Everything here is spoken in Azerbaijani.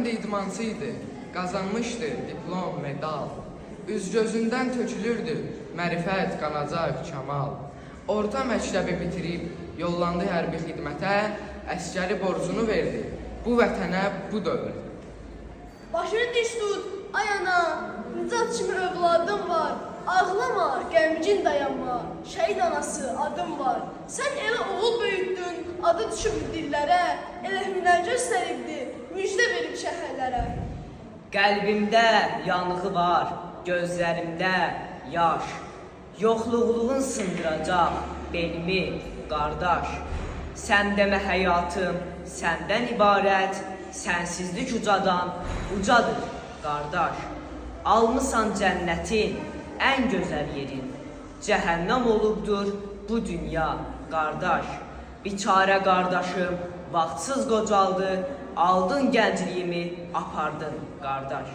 Vətənin idmançı idi, qazanmışdı diplom, medal. Üz gözündən tökülürdü mərifət, qanacaq, kamal. Orta məktəbi bitirib, yollandı hərbi xidmətə, əskəri borcunu verdi bu vətənə, bu dövlətə. Başını diş tut, ay ana, Nicat kimi övladım var. Ağlama, qəmgin dayanma, şəhid anası adım var. Sən elə oğul böyütdün, adı düşüb dillərə, elə hünər göstəribdi, müjdə verib şəhərlərə. Qəlbimdə yanığı var, gözlərimdə yaş. Yoxluğluğun sındıracaq belimi, qardaş. Sən demə həyatım səndən ibarət, sənsizlik ucadan ucadır, qardaş. Almısan cənnətin ən gözəl yerin, cəhənnəm olubdur bu dünya, qardaş. Biçarə qardaşım vaxtsız qocaldı, aldın gəncliyimi, apardın, qardaş.